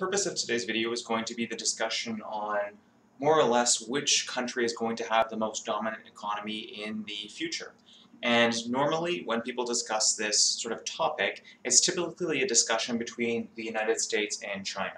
purpose of today's video is going to be the discussion on more or less which country is going to have the most dominant economy in the future. And normally when people discuss this sort of topic, it's typically a discussion between the United States and China.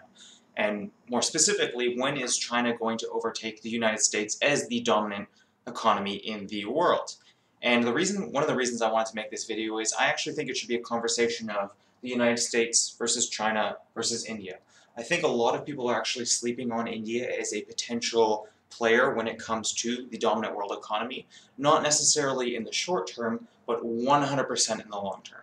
And more specifically, when is China going to overtake the United States as the dominant economy in the world? And one of the reasons I wanted to make this video is I actually think it should be a conversation of the United States versus China versus India. I think a lot of people are actually sleeping on India as a potential player when it comes to the dominant world economy, not necessarily in the short term, but 100% in the long term.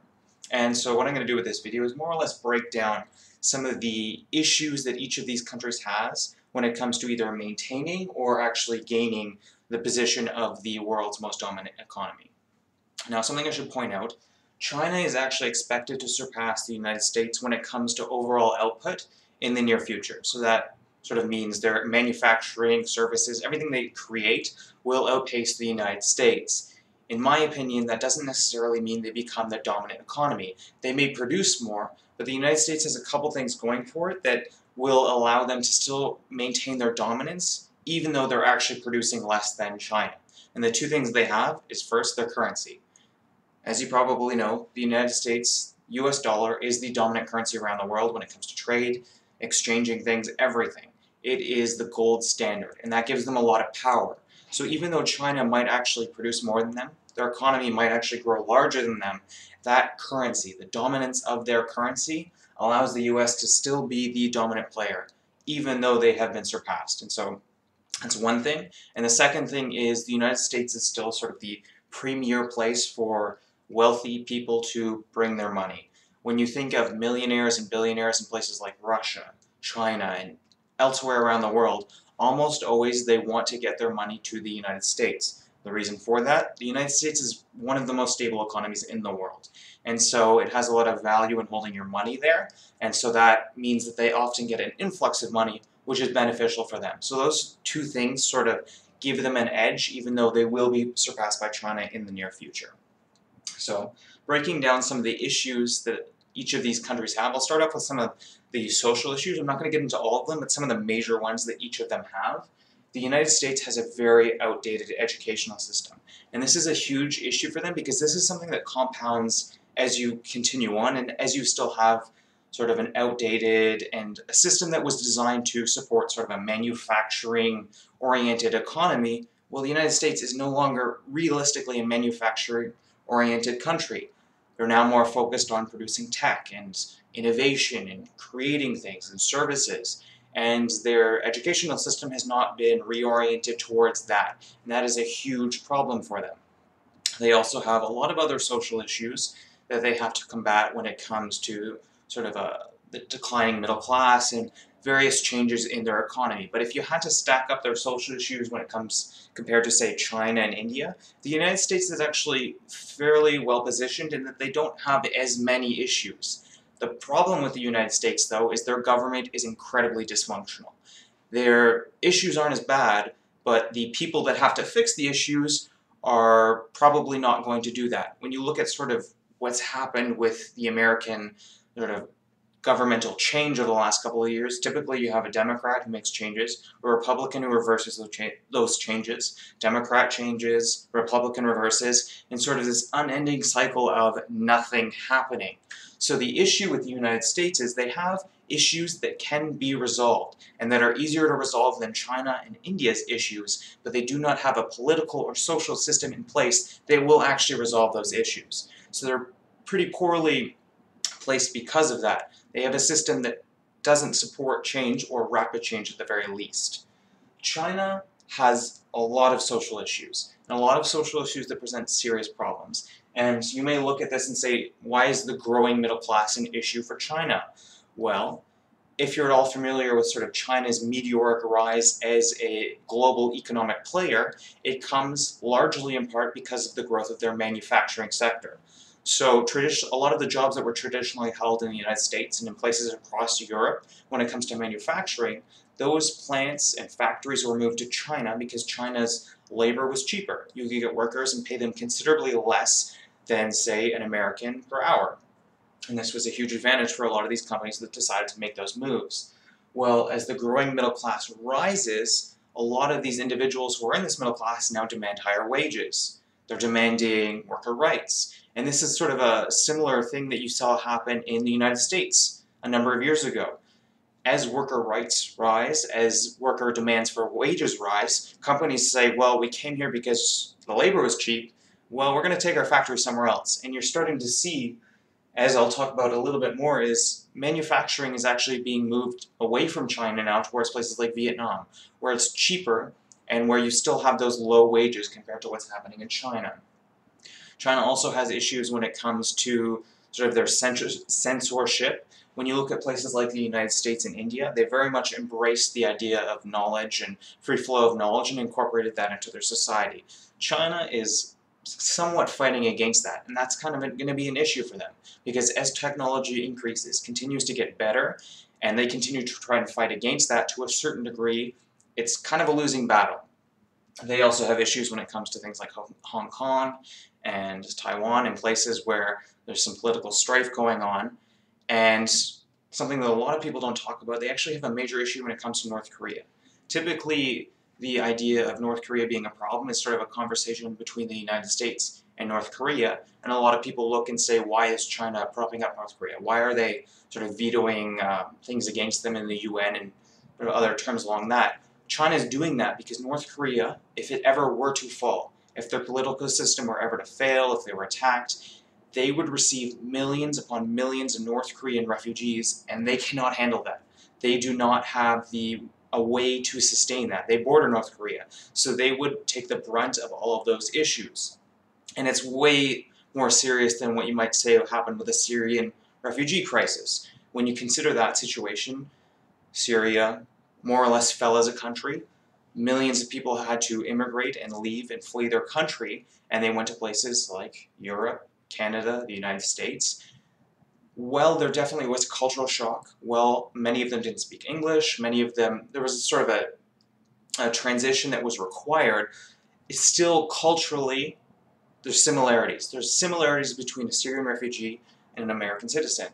And so what I'm going to do with this video is more or less break down some of the issues that each of these countries has when it comes to either maintaining or actually gaining the position of the world's most dominant economy. Now, something I should point out, China is actually expected to surpass the United States when it comes to overall output in the near future. So that sort of means their manufacturing, services, everything they create will outpace the United States. In my opinion, that doesn't necessarily mean they become the dominant economy. They may produce more, but the United States has a couple things going for it that will allow them to still maintain their dominance, even though they're actually producing less than China. And the two things they have is first, their currency. As you probably know, the United States US dollar is the dominant currency around the world when it comes to trade, exchanging things, everything. It is the gold standard, and that gives them a lot of power. So even though China might actually produce more than them, their economy might actually grow larger than them, that currency, the dominance of their currency, allows the US to still be the dominant player, even though they have been surpassed. And so that's one thing. And the second thing is the United States is still sort of the premier place for wealthy people to bring their money. When you think of millionaires and billionaires in places like Russia, China, and elsewhere around the world, almost always they want to get their money to the United States. The reason for that, the United States is one of the most stable economies in the world. And so it has a lot of value in holding your money there. And so that means that they often get an influx of money, which is beneficial for them. So those two things sort of give them an edge, even though they will be surpassed by China in the near future. So breaking down some of the issues that each of these countries have, I'll start off with some of the social issues. I'm not going to get into all of them, but some of the major ones that each of them have. The United States has a very outdated educational system. And this is a huge issue for them because this is something that compounds as you continue on and as you still have sort of an outdated and a system that was designed to support sort of a manufacturing-oriented economy. Well, the United States is no longer realistically a manufacturing-oriented country. They're now more focused on producing tech and innovation and creating things and services. And their educational system has not been reoriented towards that. And that is a huge problem for them. They also have a lot of other social issues that they have to combat when it comes to sort of the declining middle class and various changes in their economy. But if you had to stack up their social issues when it comes compared to, say, China and India, the United States is actually fairly well positioned in that they don't have as many issues. The problem with the United States, though, is their government is incredibly dysfunctional. Their issues aren't as bad, but the people that have to fix the issues are probably not going to do that. When you look at sort of what's happened with the American sort of governmental change over the last couple of years, typically you have a Democrat who makes changes, a Republican who reverses those changes, Democrat changes, Republican reverses, and sort of this unending cycle of nothing happening. So the issue with the United States is they have issues that can be resolved and that are easier to resolve than China and India's issues, but they do not have a political or social system in place that will actually resolve those issues. So they're pretty poorly placed because of that. They have a system that doesn't support change or rapid change at the very least. China has a lot of social issues, and a lot of social issues that present serious problems. And you may look at this and say, why is the growing middle class an issue for China? Well, if you're at all familiar with sort of China's meteoric rise as a global economic player, it comes largely in part because of the growth of their manufacturing sector. So a lot of the jobs that were traditionally held in the United States and in places across Europe when it comes to manufacturing, those plants and factories were moved to China because China's labor was cheaper. You could get workers and pay them considerably less than, say, an American per hour. And this was a huge advantage for a lot of these companies that decided to make those moves. Well, as the growing middle class rises, a lot of these individuals who are in this middle class now demand higher wages. They're demanding worker rights. And this is sort of a similar thing that you saw happen in the United States a number of years ago. As worker rights rise, as worker demands for wages rise, companies say, well, we came here because the labor was cheap. Well, we're going to take our factory somewhere else. And you're starting to see, as I'll talk about a little bit more, is manufacturing is actually being moved away from China now towards places like Vietnam, where it's cheaper and where you still have those low wages compared to what's happening in China. China also has issues when it comes to sort of their censorship. When you look at places like the United States and India, they very much embraced the idea of knowledge and free flow of knowledge and incorporated that into their society. China is somewhat fighting against that, and that's kind of going to be an issue for them, because as technology increases, continues to get better, and they continue to try and fight against that to a certain degree, it's kind of a losing battle. They also have issues when it comes to things like Hong Kong and Taiwan and places where there's some political strife going on. And something that a lot of people don't talk about, they actually have a major issue when it comes to North Korea. Typically, the idea of North Korea being a problem is sort of a conversation between the United States and North Korea, and a lot of people look and say, why is China propping up North Korea? Why are they sort of vetoing things against them in the UN and other terms along that? China is doing that because North Korea, if it ever were to fall, if their political system were ever to fail, if they were attacked, they would receive millions upon millions of North Korean refugees, and they cannot handle that. They do not have a way to sustain that. They border North Korea, so they would take the brunt of all of those issues. And it's way more serious than what you might say happened with the Syrian refugee crisis. When you consider that situation, Syria more or less fell as a country. Millions of people had to immigrate and leave and flee their country, and they went to places like Europe, Canada, the United States. Well, there definitely was cultural shock. Well, many of them didn't speak English. Many of them, there was sort of a transition that was required. It's still culturally, there's similarities. There's similarities between a Syrian refugee and an American citizen.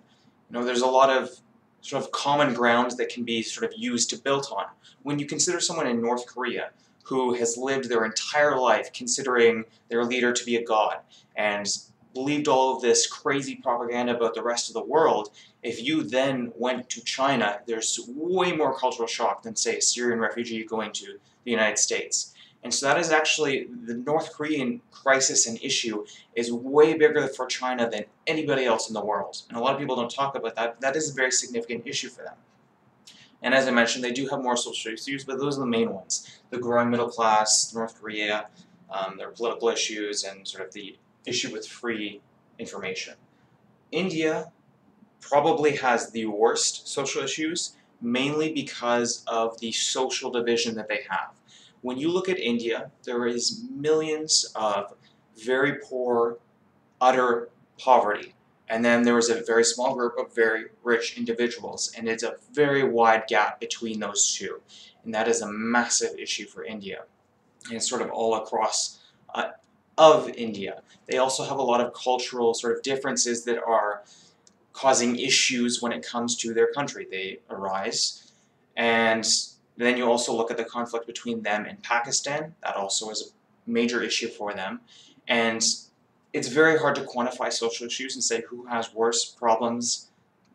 There's a lot of sort of common ground that can be sort of used to build on. When you consider someone in North Korea who has lived their entire life considering their leader to be a god and believed all of this crazy propaganda about the rest of the world, if you then went to China, there's way more cultural shock than, say, a Syrian refugee going to the United States. And so that is actually, the North Korean crisis and issue is way bigger for China than anybody else in the world. And a lot of people don't talk about that. That is a very significant issue for them. And as I mentioned, they do have more social issues, but those are the main ones. The growing middle class, North Korea, their political issues, and sort of the issue with free information. India probably has the worst social issues, mainly because of the social division that they have. When you look at India, there is millions of very poor, utter poverty. And then there is a very small group of very rich individuals. And it's a very wide gap between those two. And that is a massive issue for India. And it's sort of all across of India. They also have a lot of cultural sort of differences that are causing issues when it comes to their country. They arise, and then you also look at the conflict between them and Pakistan. That also is a major issue for them. And it's very hard to quantify social issues and say who has worse problems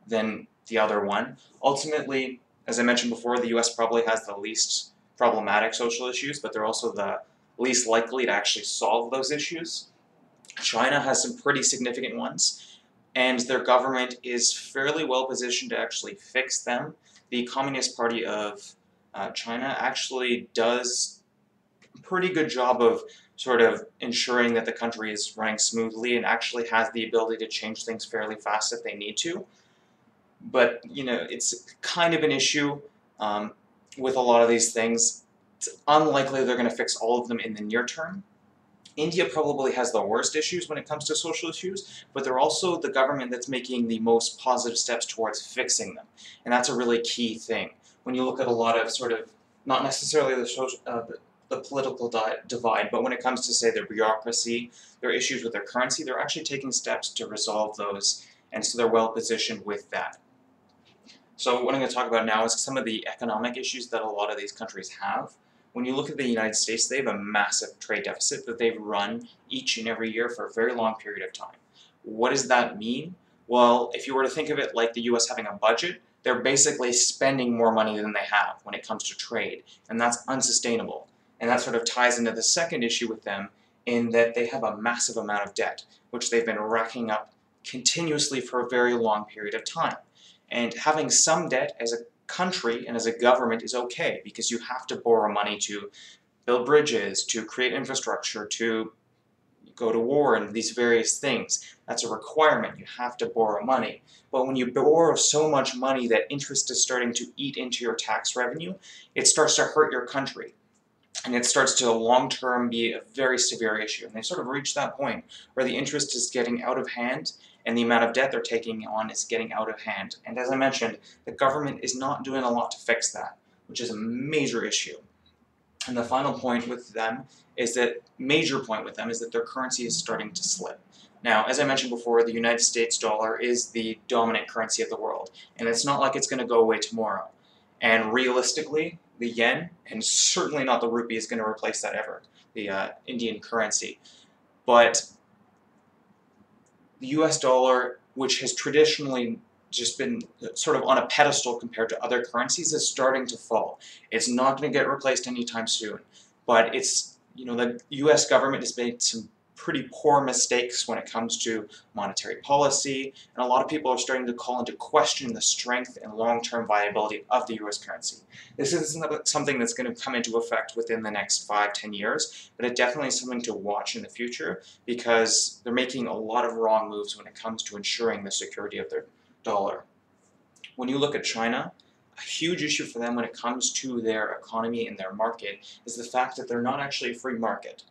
than the other one. Ultimately, as I mentioned before, the US probably has the least problematic social issues, but they're also the least likely to actually solve those issues. China has some pretty significant ones, and their government is fairly well positioned to actually fix them. The Communist Party of China actually does a pretty good job of sort of ensuring that the country is running smoothly and actually has the ability to change things fairly fast if they need to. But, it's kind of an issue with a lot of these things. It's unlikely they're going to fix all of them in the near term. India probably has the worst issues when it comes to social issues, but they're also the government that's making the most positive steps towards fixing them. And that's a really key thing. When you look at a lot of sort of, not necessarily the political divide, but when it comes to, say, their bureaucracy, their issues with their currency, they're actually taking steps to resolve those, and so they're well positioned with that. So what I'm going to talk about now is some of the economic issues that a lot of these countries have. When you look at the United States, they have a massive trade deficit that they've run each and every year for a very long period of time. What does that mean? Well, if you were to think of it like the US having a budget, they're basically spending more money than they have when it comes to trade, and that's unsustainable. And that sort of ties into the second issue with them in that they have a massive amount of debt, which they've been racking up continuously for a very long period of time. And having some debt as a country and as a government is okay because you have to borrow money to build bridges, to create infrastructure, to go to war and these various things. That's a requirement. You have to borrow money. But when you borrow so much money that interest is starting to eat into your tax revenue, it starts to hurt your country. And it starts to long-term be a very severe issue. And they've sort of reached that point where the interest is getting out of hand and the amount of debt they're taking on is getting out of hand. And as I mentioned, the government is not doing a lot to fix that, which is a major issue. And the final point with them is that, their currency is starting to slip. Now, as I mentioned before, the United States dollar is the dominant currency of the world, and it's not like it's going to go away tomorrow. And realistically, the yen, and certainly not the rupee, is going to replace that ever, the Indian currency. But the US dollar, which has traditionally just been sort of on a pedestal compared to other currencies, is starting to fall. It's not going to get replaced anytime soon, but it's, the US government has made some pretty poor mistakes when it comes to monetary policy, and a lot of people are starting to call into question the strength and long-term viability of the US currency. This isn't something that's going to come into effect within the next 5-10 years, but it definitely is something to watch in the future because they're making a lot of wrong moves when it comes to ensuring the security of their dollar. When you look at China, a huge issue for them when it comes to their economy and their market is the fact that they're not actually a free market.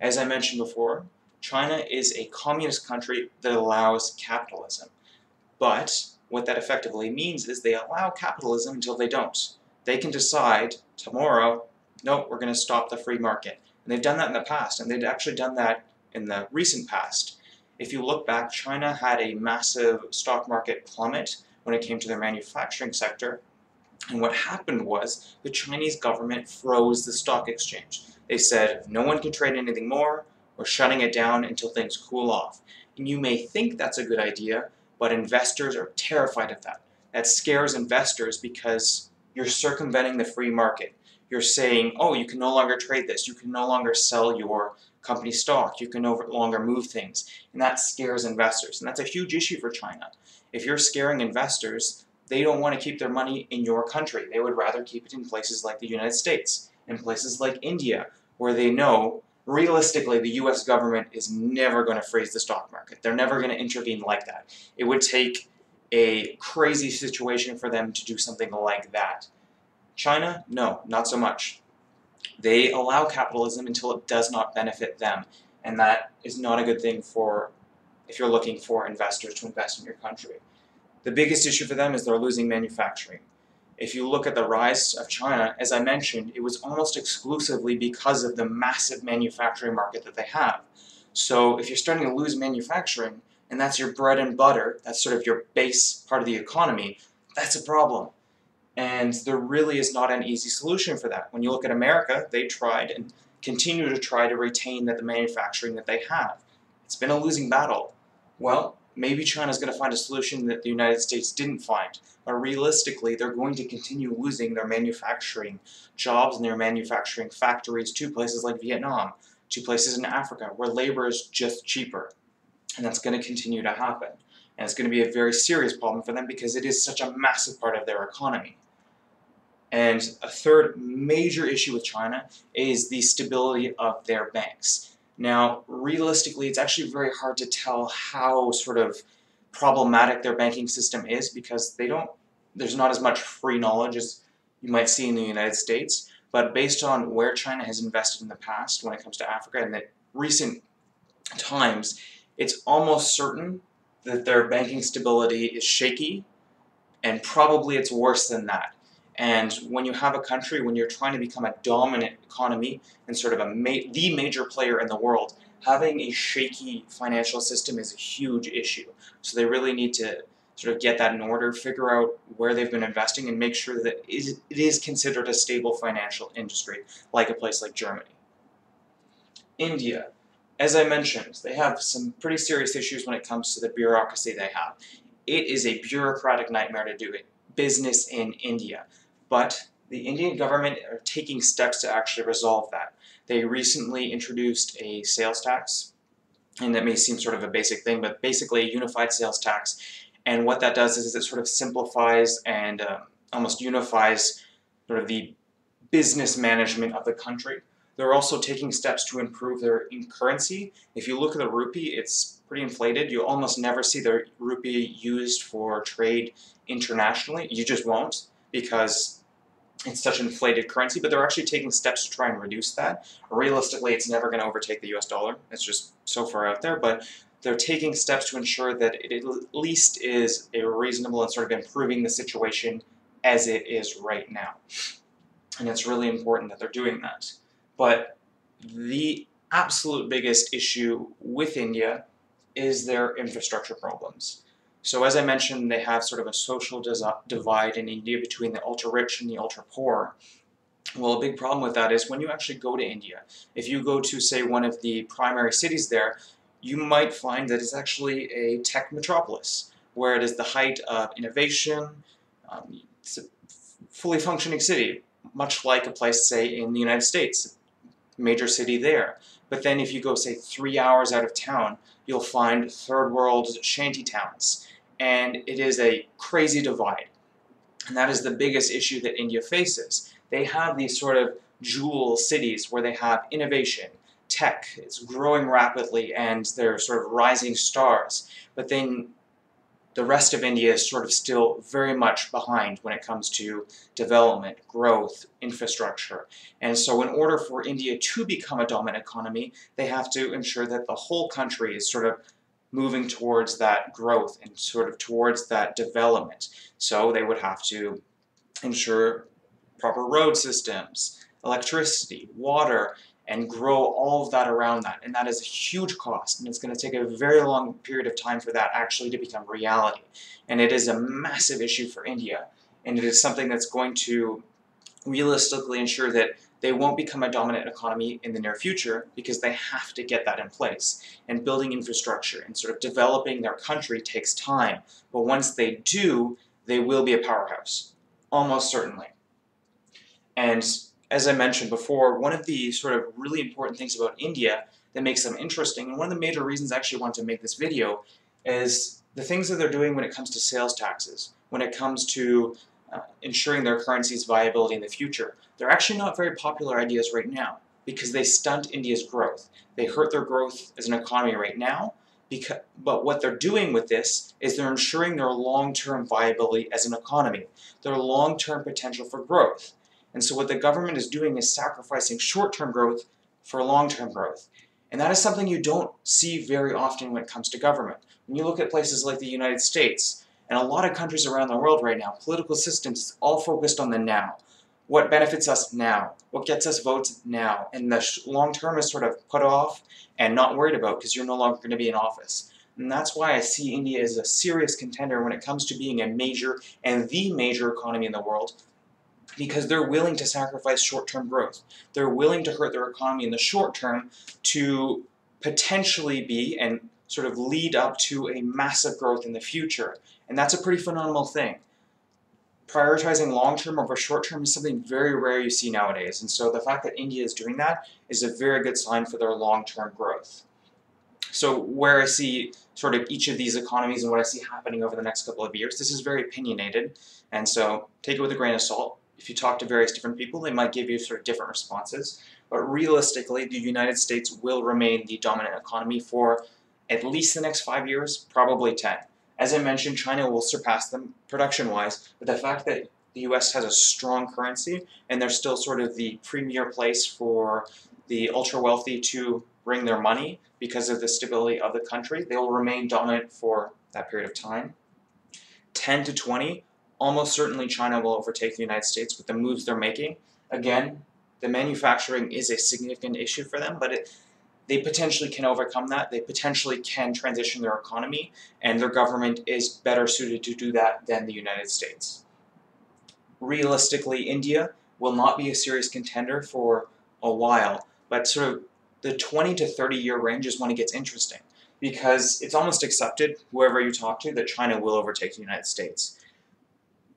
As I mentioned before, China is a communist country that allows capitalism. But what that effectively means is they allow capitalism until they don't. They can decide tomorrow, no, we're going to stop the free market. And they've done that in the past, and they've actually done that in the recent past. If you look back, China had a massive stock market plummet when it came to their manufacturing sector. And what happened was the Chinese government froze the stock exchange. They said, no one can trade anything more, we're shutting it down until things cool off. And you may think that's a good idea, but investors are terrified of that. That scares investors because you're circumventing the free market. You're saying, oh, you can no longer trade this, you can no longer sell your company stock, you can no longer move things, and that scares investors. And that's a huge issue for China. If you're scaring investors, they don't want to keep their money in your country. They would rather keep it in places like the United States, in places like India, where they know realistically the US government is never going to freeze the stock market. They're never going to intervene like that. It would take a crazy situation for them to do something like that. China? No, not so much. They allow capitalism until it does not benefit them, and that is not a good thing for if you're looking for investors to invest in your country. The biggest issue for them is they're losing manufacturing. If you look at the rise of China, as I mentioned, it was almost exclusively because of the massive manufacturing market that they have. So if you're starting to lose manufacturing, and that's your bread and butter, that's sort of your base part of the economy, that's a problem. And there really is not an easy solution for that. When you look at America, they tried and continue to try to retain the manufacturing that they have. It's been a losing battle. Well, maybe China's going to find a solution that the United States didn't find. But realistically, they're going to continue losing their manufacturing jobs and their manufacturing factories to places like Vietnam, to places in Africa where labor is just cheaper. And that's going to continue to happen. And it's going to be a very serious problem for them because it is such a massive part of their economy. And a third major issue with China is the stability of their banks. Now, realistically, it's actually very hard to tell how sort of problematic their banking system is because there's not as much free knowledge as you might see in the United States. But based on where China has invested in the past when it comes to Africa and the recent times, it's almost certain that their banking stability is shaky, and probably it's worse than that. And when you have a country, when you're trying to become a dominant economy and sort of the major player in the world, having a shaky financial system is a huge issue. So they really need to sort of get that in order, figure out where they've been investing, and make sure that it is considered a stable financial industry, like a place like Germany. India, as I mentioned, they have some pretty serious issues when it comes to the bureaucracy they have. It is a bureaucratic nightmare to do business in India, but the Indian government are taking steps to actually resolve that. They recently introduced a sales tax, and that may seem sort of a basic thing, but basically a unified sales tax. And what that does is it sort of simplifies and almost unifies sort of the business management of the country. They're also taking steps to improve their currency. If you look at the rupee, it's pretty inflated. You almost never see the rupee used for trade internationally. You just won't, because it's such an inflated currency, but they're actually taking steps to try and reduce that. Realistically, it's never going to overtake the US dollar. It's just so far out there, but they're taking steps to ensure that it at least is a reasonable and sort of improving the situation as it is right now. And it's really important that they're doing that. But the absolute biggest issue with India is their infrastructure problems. So as I mentioned, they have sort of a social divide in India between the ultra-rich and the ultra-poor. Well, a big problem with that is when you actually go to India, if you go to, say, one of the primary cities there, you might find that it's actually a tech metropolis, where it is the height of innovation. It's a fully functioning city, much like a place, say, in the United States, a major city there. But then if you go, say, 3 hours out of town, you'll find third world shanty towns. And it is a crazy divide. And that is the biggest issue that India faces. They have these sort of jewel cities where they have innovation, tech, it's growing rapidly, and they're sort of rising stars. But then the rest of India is sort of still very much behind when it comes to development, growth, infrastructure. And so in order for India to become a dominant economy, they have to ensure that the whole country is sort of moving towards that growth and sort of towards that development. So they would have to ensure proper road systems, electricity, water, and grow all of that around that. And that is a huge cost, and it's going to take a very long period of time for that actually to become reality. And it is a massive issue for India, and it is something that's going to realistically ensure that they won't become a dominant economy in the near future, because they have to get that in place. And building infrastructure and sort of developing their country takes time. But once they do, they will be a powerhouse, almost certainly. And as I mentioned before, one of the sort of really important things about India that makes them interesting, and one of the major reasons I actually wanted to make this video, is the things that they're doing when it comes to sales taxes, when it comes to ensuring their currency's viability in the future. They're actually not very popular ideas right now, because they stunt India's growth. They hurt their growth as an economy right now, but what they're doing with this is they're ensuring their long-term viability as an economy, their long-term potential for growth. And so what the government is doing is sacrificing short-term growth for long-term growth. And that is something you don't see very often when it comes to government. When you look at places like the United States, and a lot of countries around the world right now, political systems all focused on the now. What benefits us now? What gets us votes now? And the long term is sort of put off and not worried about, because you're no longer going to be in office. And that's why I see India as a serious contender when it comes to being a major and the major economy in the world, because they're willing to sacrifice short-term growth. They're willing to hurt their economy in the short term to potentially be and sort of lead up to a massive growth in the future. And that's a pretty phenomenal thing. Prioritizing long-term over short-term is something very rare you see nowadays. And so the fact that India is doing that is a very good sign for their long-term growth. So where I see sort of each of these economies and what I see happening over the next couple of years, this is very opinionated. And so take it with a grain of salt. If you talk to various different people, they might give you sort of different responses. But realistically, the United States will remain the dominant economy for at least the next 5 years, probably 10. As I mentioned, China will surpass them production-wise, but the fact that the US has a strong currency and they're still sort of the premier place for the ultra-wealthy to bring their money because of the stability of the country, they will remain dominant for that period of time. 10 to 20, almost certainly China will overtake the United States with the moves they're making. Again, the manufacturing is a significant issue for them, but they potentially can overcome that. They potentially can transition their economy, and their government is better suited to do that than the United States. Realistically, India will not be a serious contender for a while, but sort of the 20 to 30 year range is when it gets interesting, because it's almost accepted, whoever you talk to, that China will overtake the United States.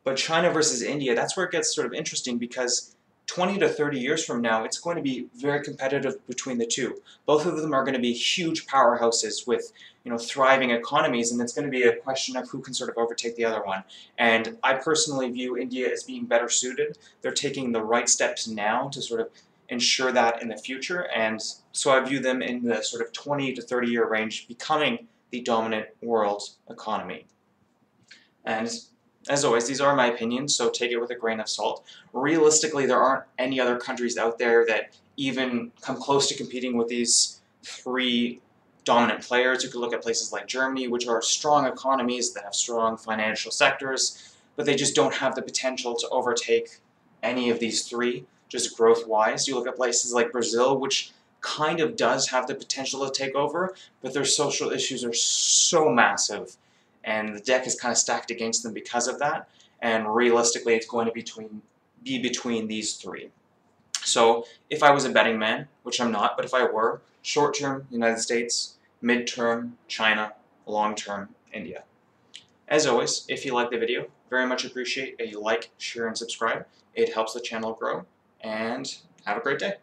But China versus India, that's where it gets sort of interesting, because 20 to 30 years from now, it's going to be very competitive between the two. Both of them are going to be huge powerhouses with, thriving economies, and it's going to be a question of who can sort of overtake the other one. And I personally view India as being better suited. They're taking the right steps now to sort of ensure that in the future, and so I view them in the sort of 20 to 30 year range, becoming the dominant world economy. And as always, these are my opinions, so take it with a grain of salt. Realistically, there aren't any other countries out there that even come close to competing with these three dominant players. You could look at places like Germany, which are strong economies that have strong financial sectors, but they just don't have the potential to overtake any of these three, just growth-wise. You look at places like Brazil, which kind of does have the potential to take over, but their social issues are so massive, and the deck is kind of stacked against them because of that, and realistically it's going to be between these three. So if I was a betting man, which I'm not, but if I were, short-term, United States, mid-term, China, long-term, India. As always, if you like the video, very much appreciate a like, share, and subscribe. It helps the channel grow, and have a great day.